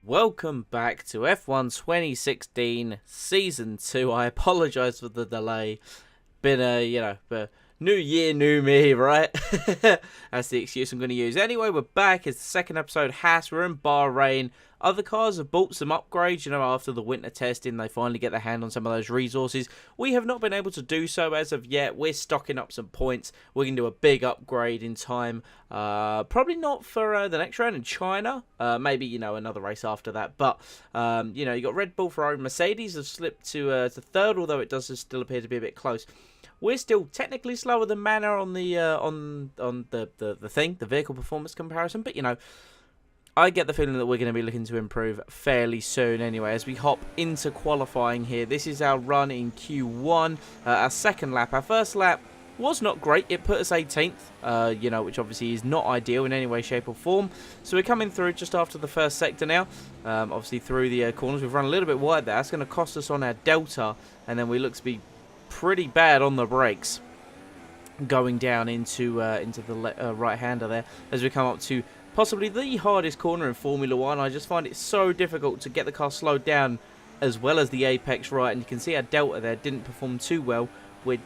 Welcome back to F1 2016 Season 2. I apologise for the delay. Been a new year, new me, right? That's the excuse I'm going to use. Anyway, we're back. It's the second episode. Haas, we're in Bahrain. Other cars have bought some upgrades. After the winter testing, they finally get their hand on some of those resources. We have not been able to do so as of yet. We're stocking up some points. We can do a big upgrade in time. Probably not for the next round in China. Maybe, another race after that. But, you got Red Bull, Ferrari, Mercedes have slipped to third, although it does still appear to be a bit close. We're still technically slower than Manor on the the vehicle performance comparison, but I get the feeling that we're going to be looking to improve fairly soon anyway as we hop into qualifying here. This is our run in Q1, our second lap. Our first lap was not great. It put us 18th, which obviously is not ideal in any way, shape or form. So we're coming through just after the first sector now, obviously through the corners. We've run a little bit wide there. That's going to cost us on our delta, and then we look to be pretty bad on the brakes going down into the right-hander there as we come up to possibly the hardest corner in Formula 1. I just find it so difficult to get the car slowed down as well as the apex right, and you can see our delta there didn't perform too well. We're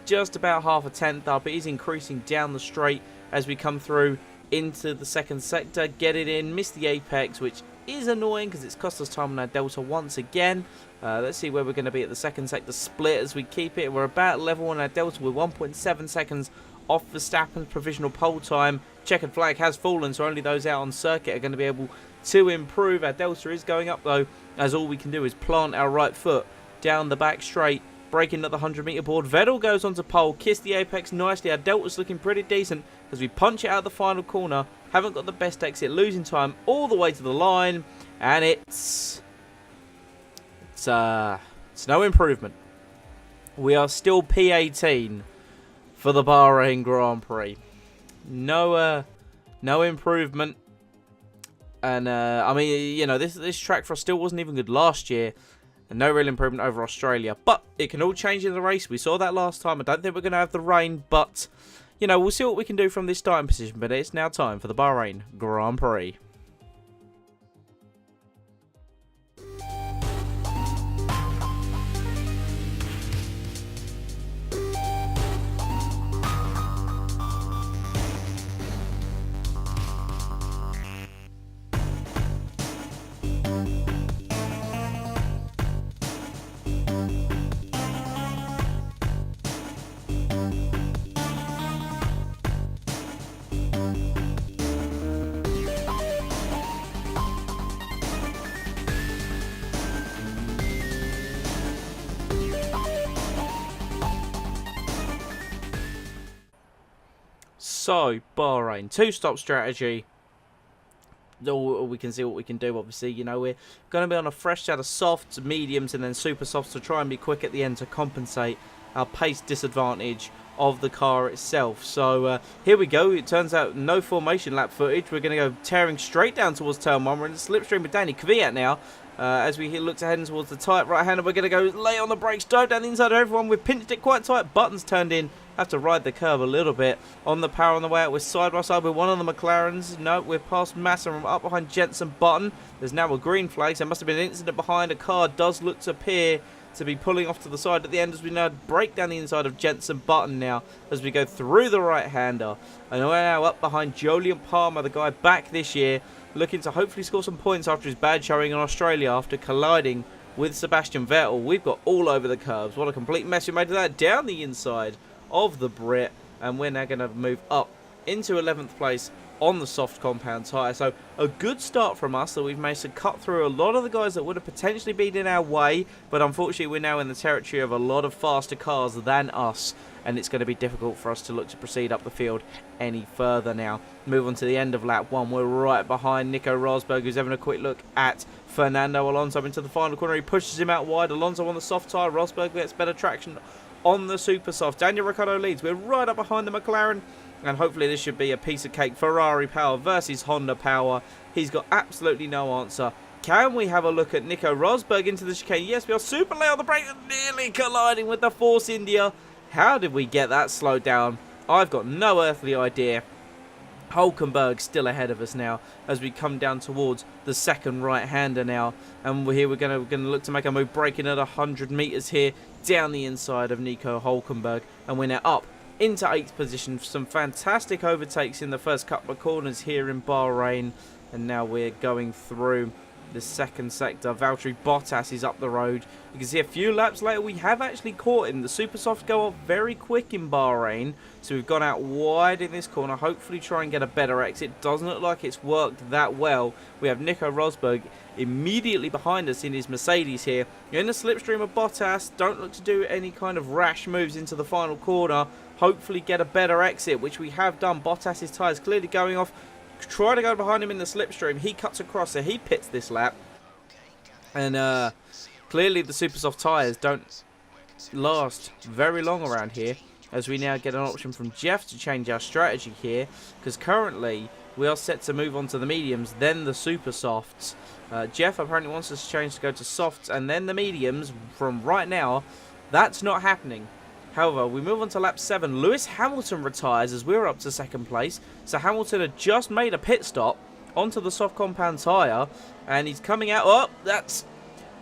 just about half a tenth up. It is increasing down the straight as we come through into the second sector, get it in, miss the apex, which is annoying because it's cost us time on our delta once again. Let's see where we're going to be at the second sector split as we keep it. We're about level on our delta with 1.7 seconds off Verstappen's provisional pole time. Checkered flag has fallen, so only those out on circuit are going to be able to improve. Our delta is going up though, as all we can do is plant our right foot down the back straight, breaking at the 100-meter board. Vettel goes onto pole, kiss the apex nicely. Our delta's looking pretty decent as we punch it out the final corner. Haven't got the best exit, losing time all the way to the line, and it's no improvement. We are still P18 for the Bahrain Grand Prix. No improvement. And this track for us still wasn't even good last year, and no real improvement over Australia. But it can all change in the race. We saw that last time. I don't think we're going to have the rain, but we'll see what we can do from this starting position. But it's now time for the Bahrain Grand Prix. So, Bahrain, two-stop strategy. We can see what we can do, obviously. We're going to be on a fresh set of softs, mediums, and then super softs to try and be quick at the end to compensate our pace disadvantage of the car itself. So, here we go. It turns out no formation lap footage. We're going to go tearing straight down towards turn 1. We're in the slipstream with Danny Kvyat now. As we look to head towards the tight right-hander, we're going to go lay on the brakes, dive down the inside of everyone. We've pinched it quite tight. Buttons turned in. Have to ride the curve a little bit on the power on the way out. We're side by side with one of the McLarens. No, we're past Massa and up behind Jensen Button. There's now a green flag. So there must have been an incident behind. A car does look to appear to be pulling off to the side at the end as we now break down the inside of Jensen Button now as we go through the right-hander. And we're now up behind Jolyon Palmer, the guy back this year, looking to hopefully score some points after his bad showing in Australia after colliding with Sebastian Vettel. We've got all over the curves. What a complete mess we made of that down the inside of the Brit, and we're now going to move up into 11th place on the soft compound tyre. So a good start from us, that we've managed to cut through a lot of the guys that would have potentially been in our way, but unfortunately we're now in the territory of a lot of faster cars than us, and it's going to be difficult for us to look to proceed up the field any further now. Move on to the end of lap 1. We're right behind Nico Rosberg, who's having a quick look at Fernando Alonso into the final corner. He pushes him out wide. Alonso on the soft tyre. Rosberg gets better traction on the super soft. Daniel Ricciardo leads. We're right up behind the McLaren, and hopefully this should be a piece of cake. Ferrari power versus Honda power. He's got absolutely no answer. Can we have a look at Nico Rosberg into the chicane? Yes, we are super late on the brake, nearly colliding with the Force India. How did we get that slowed down? I've got no earthly idea. Hulkenberg still ahead of us now as we come down towards the second right-hander now, and we're going to look to make a move, breaking at 100 meters here down the inside of Nico Hulkenberg, and we're now up into 8th position. Some fantastic overtakes in the first couple of corners here in Bahrain, and now we're going through the second sector. Valtteri Bottas is up the road. You can see a few laps later we have actually caught him. The super softs go off very quick in Bahrain, so we've gone out wide in this corner, hopefully try and get a better exit. Doesn't look like it's worked that well. We have Nico Rosberg immediately behind us in his Mercedes here. You're in the slipstream of Bottas. Don't look to do any kind of rash moves into the final corner. Hopefully get a better exit, which we have done. Bottas's tyres clearly going off. Try to go behind him in the slipstream. He cuts across, so he pits this lap. And clearly the super soft tyres don't last very long around here, as we now get an option from Jeff to change our strategy here, because currently we are set to move on to the mediums, then the super softs. Jeff apparently wants us to change to go to softs and then the mediums from right now. That's not happening. However, we move on to lap 7. Lewis Hamilton retires as we're up to second place. So Hamilton had just made a pit stop onto the soft compound tyre, and he's coming out. Oh,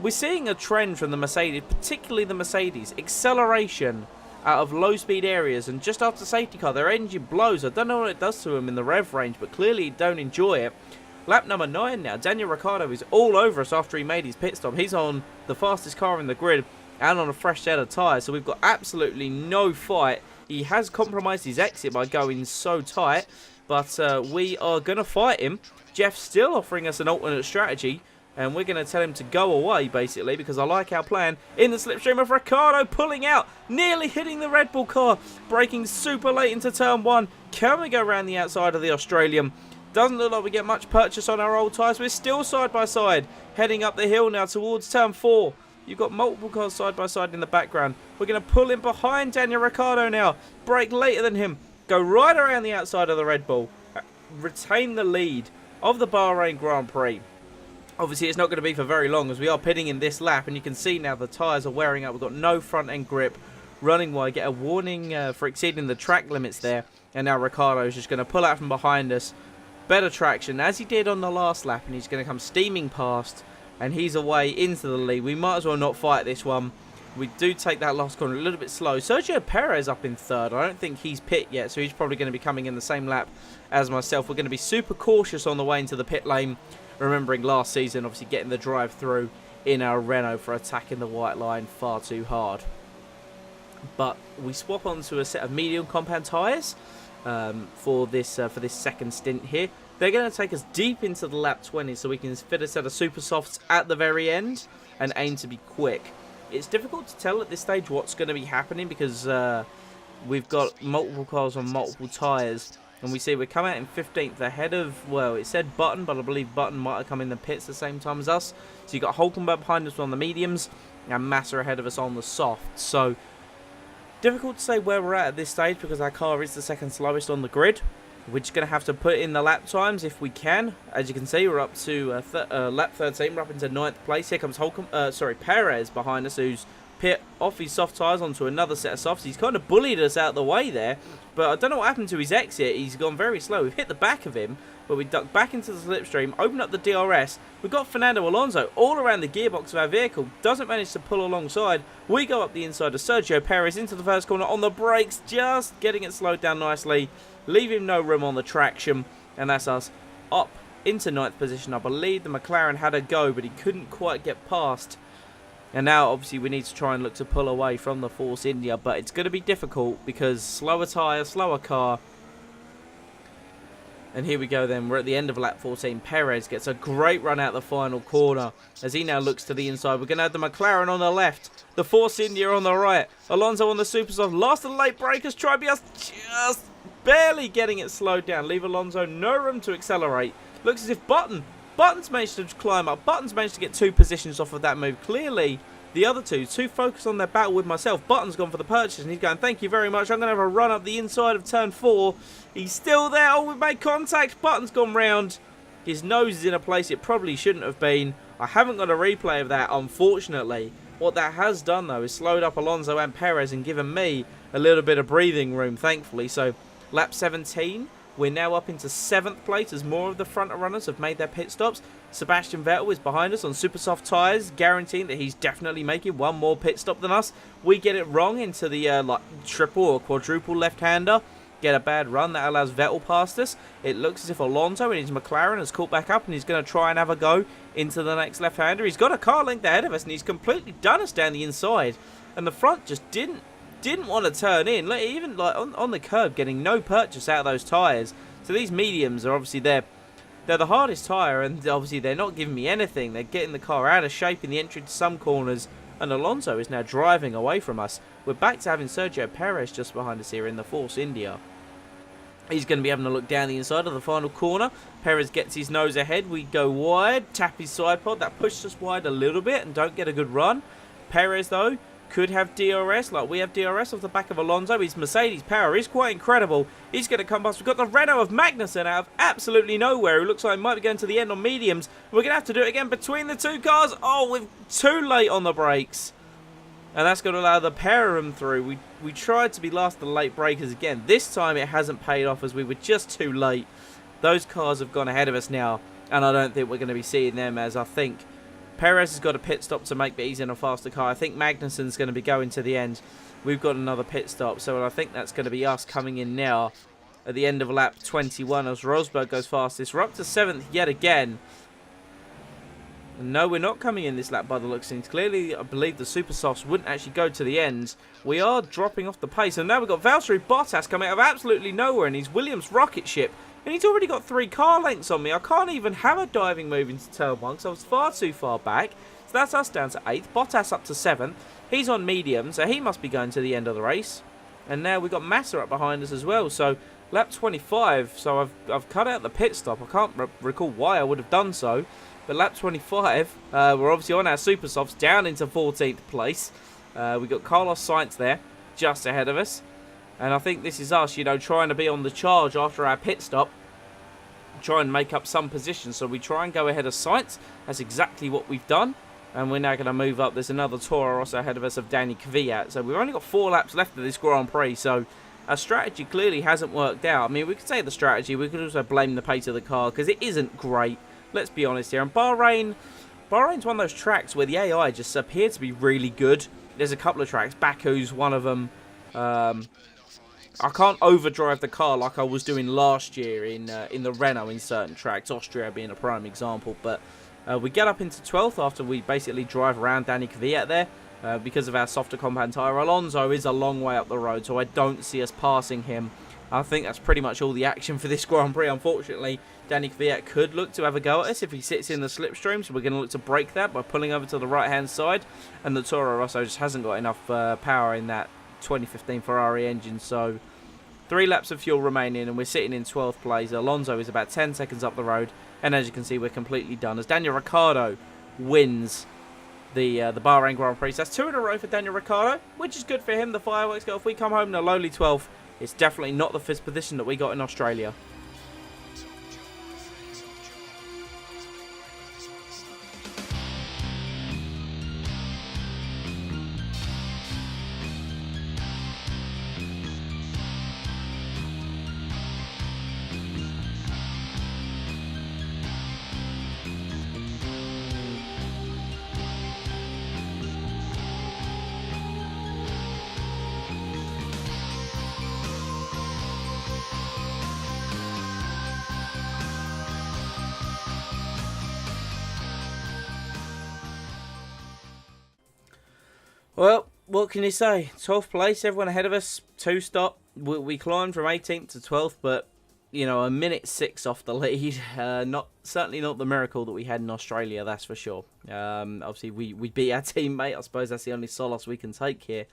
we're seeing a trend from the Mercedes, particularly the Mercedes. Acceleration out of low speed areas, and just after safety car, their engine blows. I don't know what it does to them in the rev range, but clearly don't enjoy it. Lap number 9 now. Daniel Ricciardo is all over us after he made his pit stop. He's on the fastest car in the grid and on a fresh set of tyres, so we've got absolutely no fight. He has compromised his exit by going so tight, but we are going to fight him. Jeff's still offering us an alternate strategy, and we're going to tell him to go away, basically, because I like our plan. In the slipstream of Ricciardo, pulling out, nearly hitting the Red Bull car, braking super late into turn 1. Can we go around the outside of the Australian? Doesn't look like we get much purchase on our old tyres. We're still side by side, heading up the hill now towards turn 4. You've got multiple cars side by side in the background. We're going to pull in behind Daniel Ricciardo now. Brake later than him. Go right around the outside of the Red Bull. Retain the lead of the Bahrain Grand Prix. Obviously, it's not going to be for very long as we are pitting in this lap. And you can see now the tyres are wearing out. We've got no front end grip. Running wide. Get a warning for exceeding the track limits there. And now Ricciardo is just going to pull out from behind us. Better traction as he did on the last lap. And he's going to come steaming past. And he's away into the lead. We might as well not fight this one. We do take that last corner a little bit slow. Sergio Perez up in 3rd. I don't think he's pit yet, so he's probably going to be coming in the same lap as myself. We're going to be super cautious on the way into the pit lane. Remembering last season, obviously getting the drive through in our Renault for attacking the white line far too hard. But we swap onto a set of medium compound tyres for this second stint here. They're going to take us deep into the lap 20, so we can fit a set of super softs at the very end and aim to be quick. It's difficult to tell at this stage what's going to be happening because we've got multiple cars on multiple tyres, and we see we come out in 15th ahead of, well, it said Button, but I believe Button might have come in the pits the same time as us. So you've got Hulkenberg behind us on the mediums and Massa ahead of us on the softs. So difficult to say where we're at this stage because our car is the second slowest on the grid. We're just going to have to put in the lap times if we can. As you can see, we're up to lap 13. We're up into 9th place. Here comes Perez behind us, who's pit off his soft tyres onto another set of softs. He's kind of bullied us out of the way there, but I don't know what happened to his exit. He's gone very slow. We've hit the back of him, but we ducked back into the slipstream, opened up the DRS. We've got Fernando Alonso all around the gearbox of our vehicle. Doesn't manage to pull alongside. We go up the inside of Sergio Perez into the first corner on the brakes, just getting it slowed down nicely. Leave him no room on the traction, and that's us up into 9th position. I believe the McLaren had a go, but he couldn't quite get past. And now, obviously, we need to try and look to pull away from the Force India, but it's going to be difficult because slower tyre, slower car. And here we go then, we're at the end of lap 14. Perez gets a great run out the final corner as he now looks to the inside. We're going to have the McLaren on the left, the Force India on the right. Alonso on the super soft. Last of the late breakers, Trobius just barely getting it slowed down. Leave Alonso no room to accelerate. Looks as if Button's managed to climb up. Button's managed to get 2 positions off of that move. Clearly, the other two focus on their battle with myself. Button's gone for the purchase, and he's going, thank you very much. I'm going to have a run up the inside of turn 4. He's still there. Oh, we've made contact. Button's gone round. His nose is in a place it probably shouldn't have been. I haven't got a replay of that, unfortunately. What that has done, though, is slowed up Alonso and Perez and given me a little bit of breathing room, thankfully. So, lap 17, We're now up into 7th place as more of the front runners have made their pit stops. Sebastian Vettel is behind us on super soft tyres, guaranteeing that he's definitely making one more pit stop than us. We get it wrong into the like triple or quadruple left-hander. Get a bad run that allows Vettel past us. It looks as if Alonso in his McLaren has caught back up and he's going to try and have a go into the next left-hander. He's got a car length ahead of us and he's completely done us down the inside. And the front just didn't want to turn in. Like, even like on the curb, getting no purchase out of those tyres. So these mediums are obviously they're the hardest tyre, and obviously they're not giving me anything. They're getting the car out of shape in the entry to some corners, and Alonso is now driving away from us. We're back to having Sergio Perez just behind us here in the Force India. He's going to be having a look down the inside of the final corner. Perez gets his nose ahead. We go wide, tap his side pod. That pushed us wide a little bit and don't get a good run. Perez, though, could have DRS like we have DRS off the back of Alonso. His Mercedes power is quite incredible. He's going to come past. We've got the Renault of Magnussen out of absolutely nowhere. Who looks like he might be going to the end on mediums. We're going to have to do it again between the two cars. Oh, we're too late on the brakes. And that's going to allow the pair of them through. We tried to be last of the late breakers again. This time it hasn't paid off as we were just too late. Those cars have gone ahead of us now. And I don't think we're going to be seeing them, as I think Perez has got a pit stop to make, but he's in a faster car. I think Magnussen's going to be going to the end. We've got another pit stop, so I think that's going to be us coming in now at the end of lap 21 as Rosberg goes fastest. We're up to 7th yet again. No, we're not coming in this lap by the looks of things. Clearly, I believe the super softs wouldn't actually go to the end. We are dropping off the pace, and now we've got Valtteri Bottas coming out of absolutely nowhere in his Williams rocket ship. And he's already got 3 car lengths on me. I can't even have a diving move into turn 1 because I was far too far back. So that's us down to 8th. Bottas up to 7th. He's on medium, so he must be going to the end of the race. And now we've got Massa up behind us as well. So lap 25. So I've cut out the pit stop. I can't recall why I would have done so. But lap 25, we're obviously on our super softs down into 14th place. We've got Carlos Sainz there, just ahead of us. And I think this is us, you know, trying to be on the charge after our pit stop. Try and make up some position. So we try and go ahead of Sainz. That's exactly what we've done. And we're now going to move up. There's another Toro Rosso ahead of us of Danny Kvyat. So we've only got 4 laps left of this Grand Prix. So our strategy clearly hasn't worked out. I mean, we could say the strategy. We could also blame the pace of the car because it isn't great. Let's be honest here. And Bahrain's one of those tracks where the AI just appear to be really good. There's a couple of tracks. Baku's one of them. I can't overdrive the car like I was doing last year in the Renault in certain tracks. Austria being a prime example. But we get up into 12th after we basically drive around Danny Kvyat there. Because of our softer compound tyre. Alonso is a long way up the road, so I don't see us passing him. I think that's pretty much all the action for this Grand Prix. Unfortunately, Danny Kvyat could look to have a go at us if he sits in the slipstream, so we're going to look to break that by pulling over to the right-hand side. And the Toro Rosso just hasn't got enough power in that 2015 Ferrari engine, so 3 laps of fuel remaining, and we're sitting in 12th place. Alonso is about 10 seconds up the road, and as you can see, we're completely done. As Daniel Ricciardo wins the Bahrain Grand Prix. So that's 2 in a row for Daniel Ricciardo, which is good for him. The fireworks go. If we come home in a lowly 12th, it's definitely not the 5th position that we got in Australia. Well, what can you say? 12th place, everyone ahead of us, 2 stop. We climbed from 18th to 12th, but, you know, a minute 6 off the lead. Certainly not the miracle that we had in Australia, that's for sure. Obviously, we beat our teammate. I suppose that's the only solace we can take here.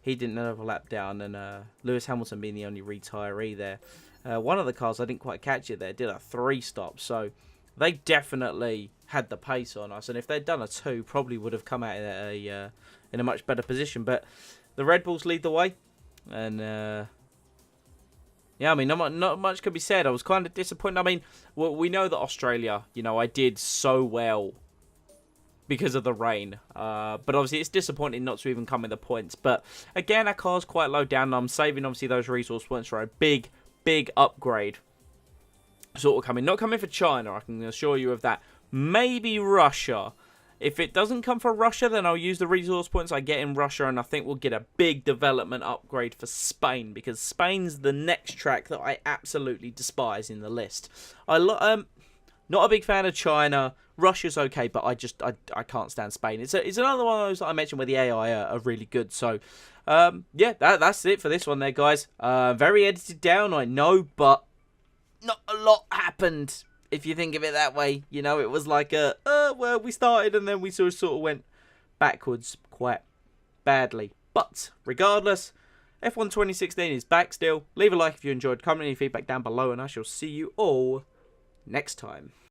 He didn't have a lap down, and Lewis Hamilton being the only retiree there. One of the cars, I didn't quite catch it there, did a 3 stop, so they definitely had the pace on us. And if they'd done a 2, probably would have come out in a much better position. But the Red Bulls lead the way, and yeah, I mean, not much could be said. I was kind of disappointed. I mean, we know that Australia, you know, I did so well because of the rain, but obviously it's disappointing not to even come in the points. But again, our car's quite low down, and I'm saving obviously those resource points for a big upgrade sort of coming. Not coming for China, I can assure you of that. Maybe Russia. If it doesn't come for Russia, then I'll use the resource points I get in Russia, and I think we'll get a big development upgrade for Spain, because Spain's the next track that I absolutely despise in the list. Not a big fan of China. Russia's okay, but I can't stand Spain. It's another one of those that I mentioned where the AI are really good. So, yeah, that's it for this one there, guys. Very edited down, I know, but not a lot happened. If you think of it that way, you know, it was like well, we started and then we sort of went backwards quite badly. But regardless, F1 2016 is back still. Leave a like if you enjoyed. Comment any feedback down below, and I shall see you all next time.